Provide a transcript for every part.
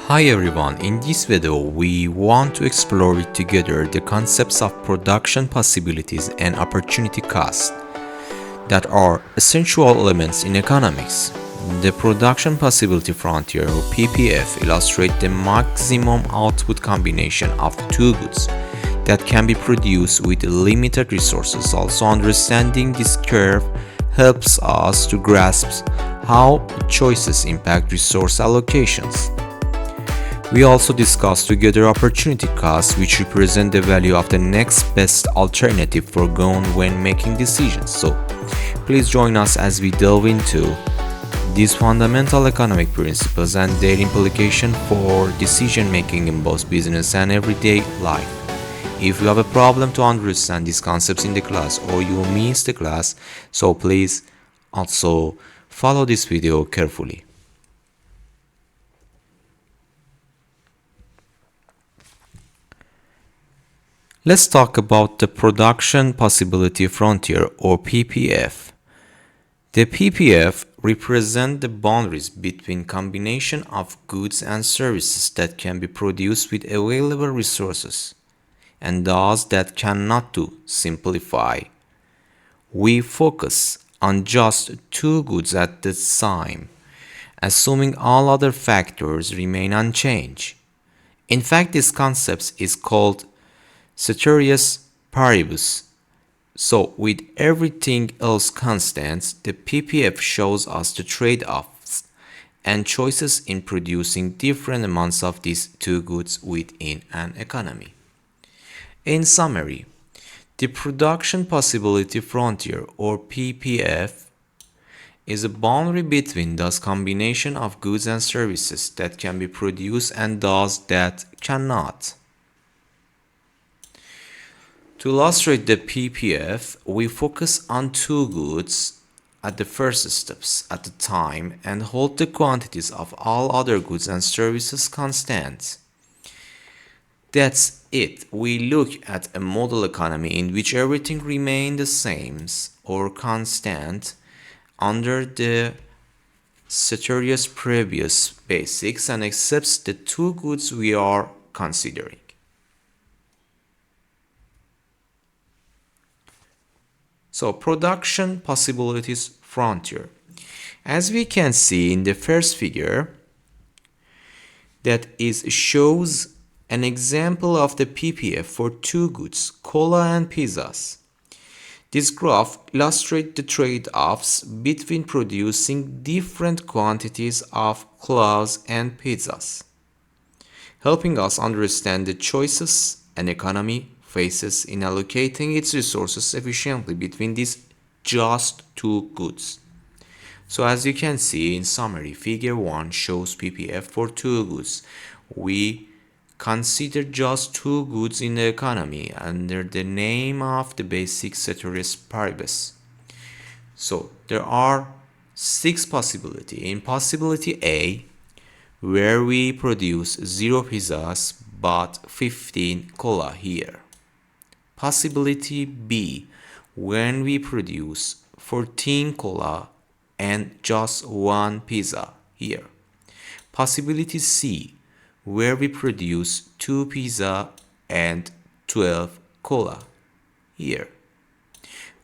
Hi everyone, in this video we want to explore together the concepts of production possibilities and opportunity cost that are essential elements in economics. The production possibility frontier or PPF illustrates the maximum output combination of two goods that can be produced with limited resources. Also, understanding this curve helps us to grasp how choices impact resource allocations. We also discussed together opportunity costs, which represent the value of the next best alternative foregone when making decisions. So, please join us as we delve into these fundamental economic principles and their implication for decision making in both business and everyday life. If you have a problem to understand these concepts in the class or you miss the class, so please also follow this video carefully. Let's talk about the production possibility frontier or PPF. The PPF represents the boundaries between combination of goods and services that can be produced with available resources and those that cannot to simplify. We focus on just two goods at the time, assuming all other factors remain unchanged. In fact, this concept is called ceteris paribus. So, with everything else constant, the PPF shows us the trade-offs and choices in producing different amounts of these two goods within an economy. In summary, the production possibility frontier or PPF is a boundary between those combination of goods and services that can be produced and those that cannot. To illustrate the PPF, we focus on two goods at the first steps at a time and hold the quantities of all other goods and services constant. That's it. We look at a model economy in which everything remains the same or constant under the ceteris paribus basics and accepts the two goods we are considering. So, production possibilities frontier. As we can see in the first figure, that is shows an example of the PPF for two goods, cola and pizzas. This graph illustrates the trade-offs between producing different quantities of colas and pizzas, helping us understand the choices an economy faces in allocating its resources efficiently between these just two goods. So as you can see in summary, figure 1 shows PPF for two goods. We consider just two goods in the economy under the name of the basic ceteris paribus. So there are 6 possibilities. In possibility A, where we produce 0 pizzas but 15 cola here. Possibility B, when we produce 14 cola and just 1 pizza here. Possibility C, where we produce 2 pizza and 12 cola here,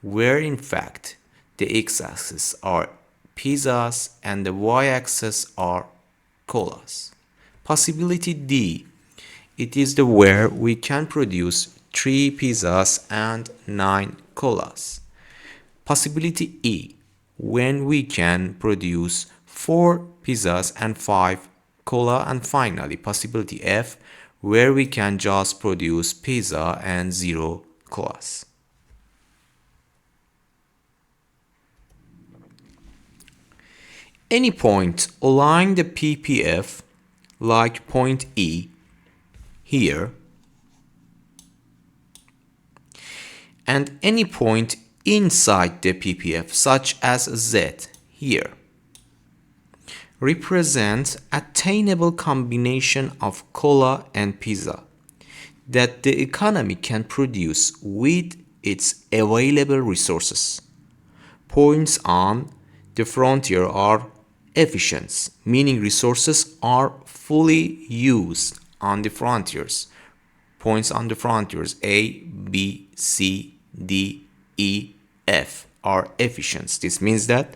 where in fact the x-axis are pizzas and the y-axis are colas. Possibility D, it is the where we can produce 3 pizzas and 9 colas. Possibility E, when we can produce 4 pizzas and 5 cola. And finally, possibility F, where we can just produce pizza and 0 colas. Any point along the PPF, like point E here, and any point inside the PPF, such as Z here, represents attainable combination of cola and pizza that the economy can produce with its available resources. Points on the frontier are efficient, meaning resources are fully used on the frontiers. Points on the frontiers A, B, C, D, E, F are efficient. This means that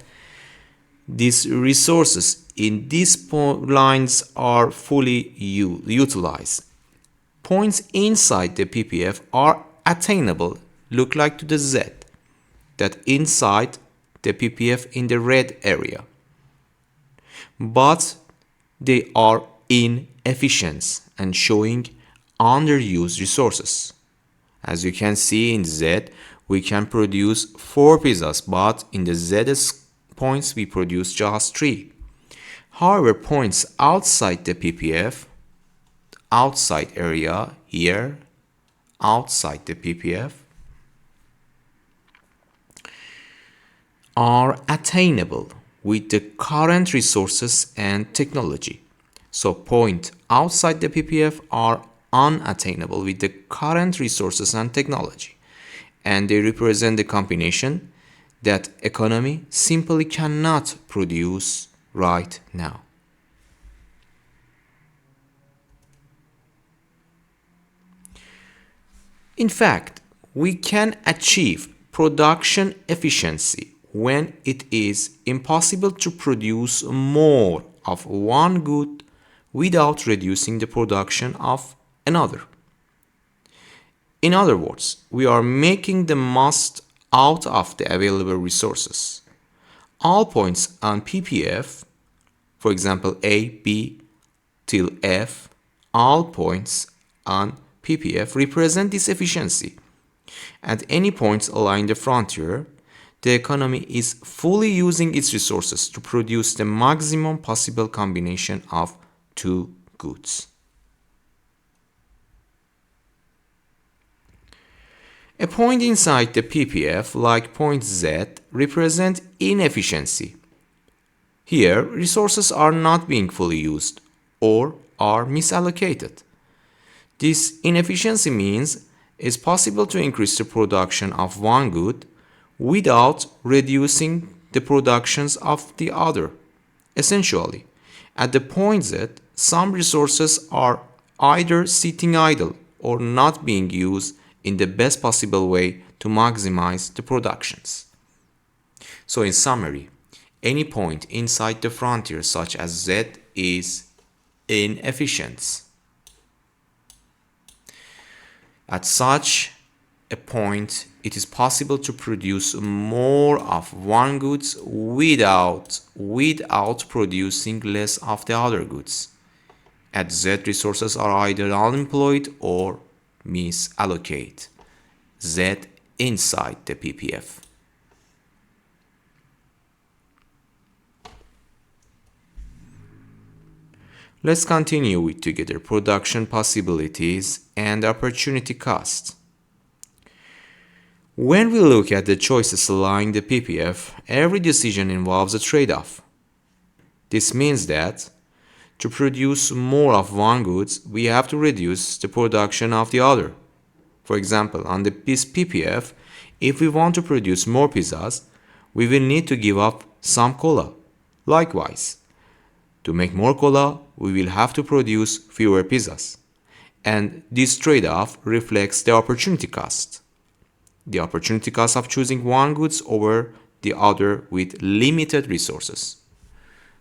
these resources in these lines are fully utilized. Points inside the PPF are attainable, look like to the Z, that inside the PPF in the red area. But they are inefficient and showing underused resources. As you can see in Z, we can produce 4 pizzas, but in the Z points we produce just 3. However, points outside the PPF, outside area here, outside the PPF, are attainable with the current resources and technology. So points outside the PPF are unattainable with the current resources and technology, and they represent the combination that economy simply cannot produce right now. In fact, we can achieve production efficiency when it is impossible to produce more of one good without reducing the production of another. In other words, we are making the most out of the available resources. All points on PPF, for example A, B till F, all points on PPF represent this efficiency. At any point along the frontier, the economy is fully using its resources to produce the maximum possible combination of two goods. A point inside the PPF, like point Z, represents inefficiency. Here, resources are not being fully used or are misallocated. This inefficiency means it's possible to increase the production of one good without reducing the productions of the other. Essentially, at the point Z, some resources are either sitting idle or not being used in the best possible way to maximize the productions. So in summary, any point inside the frontier such as Z is inefficient. At such a point, it is possible to produce more of one goods without producing less of the other goods. At Z, resources are either unemployed or misallocate. Z inside the PPF. Let's continue with together production possibilities and opportunity cost. When we look at the choices lying the PPF, every decision involves a trade-off. This means that to produce more of one goods, we have to reduce the production of the other. For example, on the PPF, if we want to produce more pizzas, we will need to give up some cola. Likewise, to make more cola, we will have to produce fewer pizzas. And this trade-off reflects the opportunity cost. The opportunity cost of choosing one goods over the other with limited resources.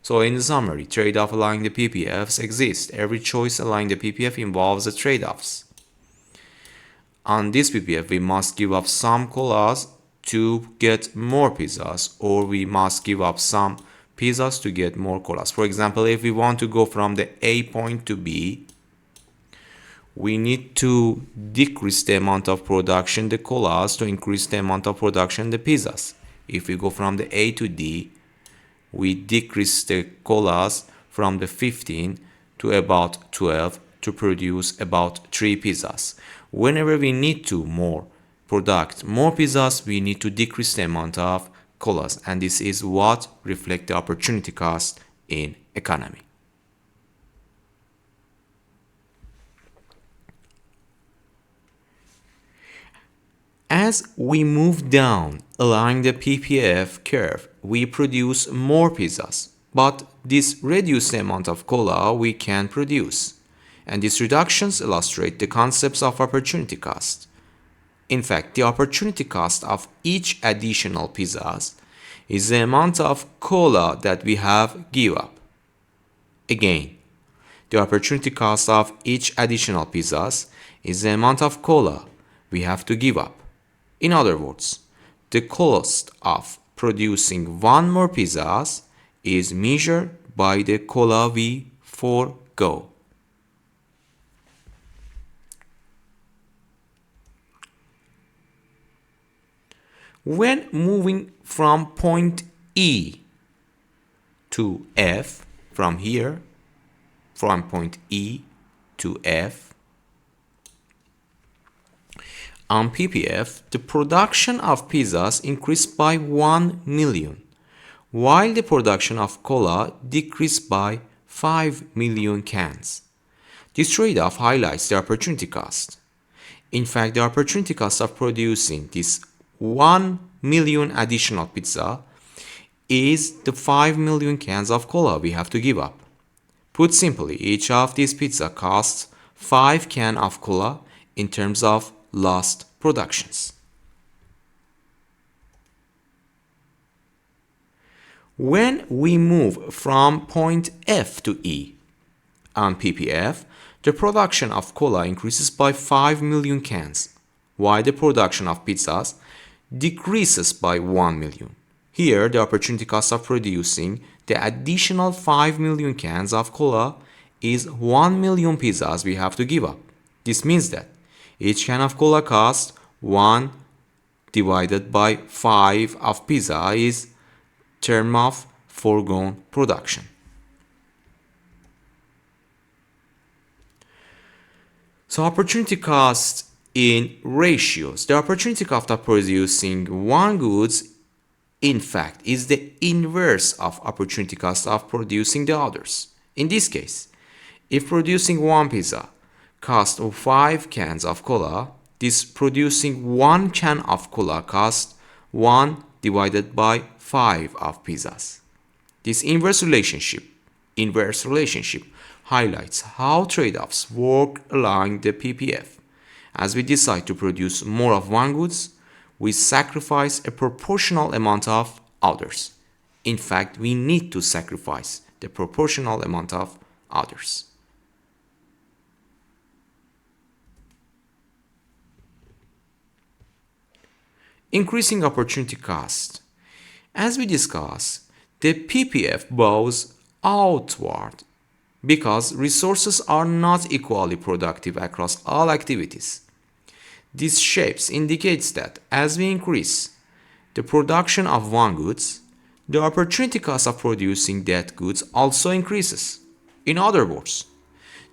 So in summary, trade-off along the PPFs exist. Every choice along the PPF involves the trade-offs. On this PPF, we must give up some colas to get more pizzas, or we must give up some pizzas to get more colas. For example, if we want to go from the A point to B, we need to decrease the amount of production the colas to increase the amount of production the pizzas. If we go from the A to D, we decrease the colas from the 15 to about 12 to produce about 3 pizzas. Whenever we need to produce more pizzas, we need to decrease the amount of colas, and this is what reflects the opportunity cost in economy. As we move down along the PPF curve, we produce more pizzas. but this reduces the amount of cola we can produce. And these reductions illustrate the concepts of opportunity cost. In fact, the opportunity cost of each additional pizzas is the amount of cola that we have give up. Again, the opportunity cost of each additional pizzas is the amount of cola we have to give up. In other words, the cost of producing one more pizzas is measured by the cola we forego. When moving from point E to F, from here, from point E to F, on ppf, the production of pizzas increased by 1 million, while the production of cola decreased by 5 million cans. This trade-off highlights the opportunity cost. In fact, the opportunity cost of producing this 1 million additional pizza is the 5 million cans of cola we have to give up. Put simply, each of these pizza costs 5 cans of cola in terms of lost productions. When we move from point F to E on ppf, the production of cola increases by 5 million cans, while the production of pizzas decreases by 1 million. Here, the opportunity cost of producing the additional 5 million cans of cola is 1 million pizzas we have to give up. This means that each can of cola costs 1 divided by 5 of pizza is term of foregone production. So opportunity cost in ratios. The opportunity cost of producing one goods, in fact, is the inverse of opportunity cost of producing the others. In this case, if producing one pizza costs 5 cans of cola, this producing 1 can of cola costs 1 divided by 5 of pizzas. This inverse relationship highlights how trade-offs work along the ppf. As we decide to produce more of one goods, we sacrifice a proportional amount of others. In fact, we need to sacrifice the proportional amount of others. Increasing opportunity cost. As we discussed, the ppf bows outward because resources are not equally productive across all activities. These shapes indicates that as we increase the production of one goods, the opportunity cost of producing that goods also increases. In other words,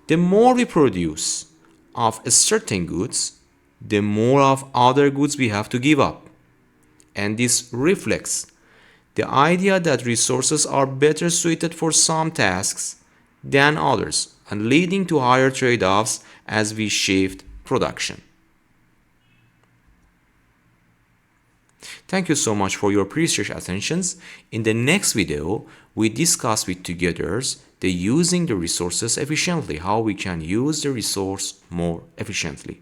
the more we produce of a certain goods, the more of other goods we have to give up. And this reflects the idea that resources are better suited for some tasks than others, and leading to higher trade-offs as we shift production. Thank you so much for your precious attentions. In the next video, we discuss with together the using the resources efficiently, how we can use the resource more efficiently.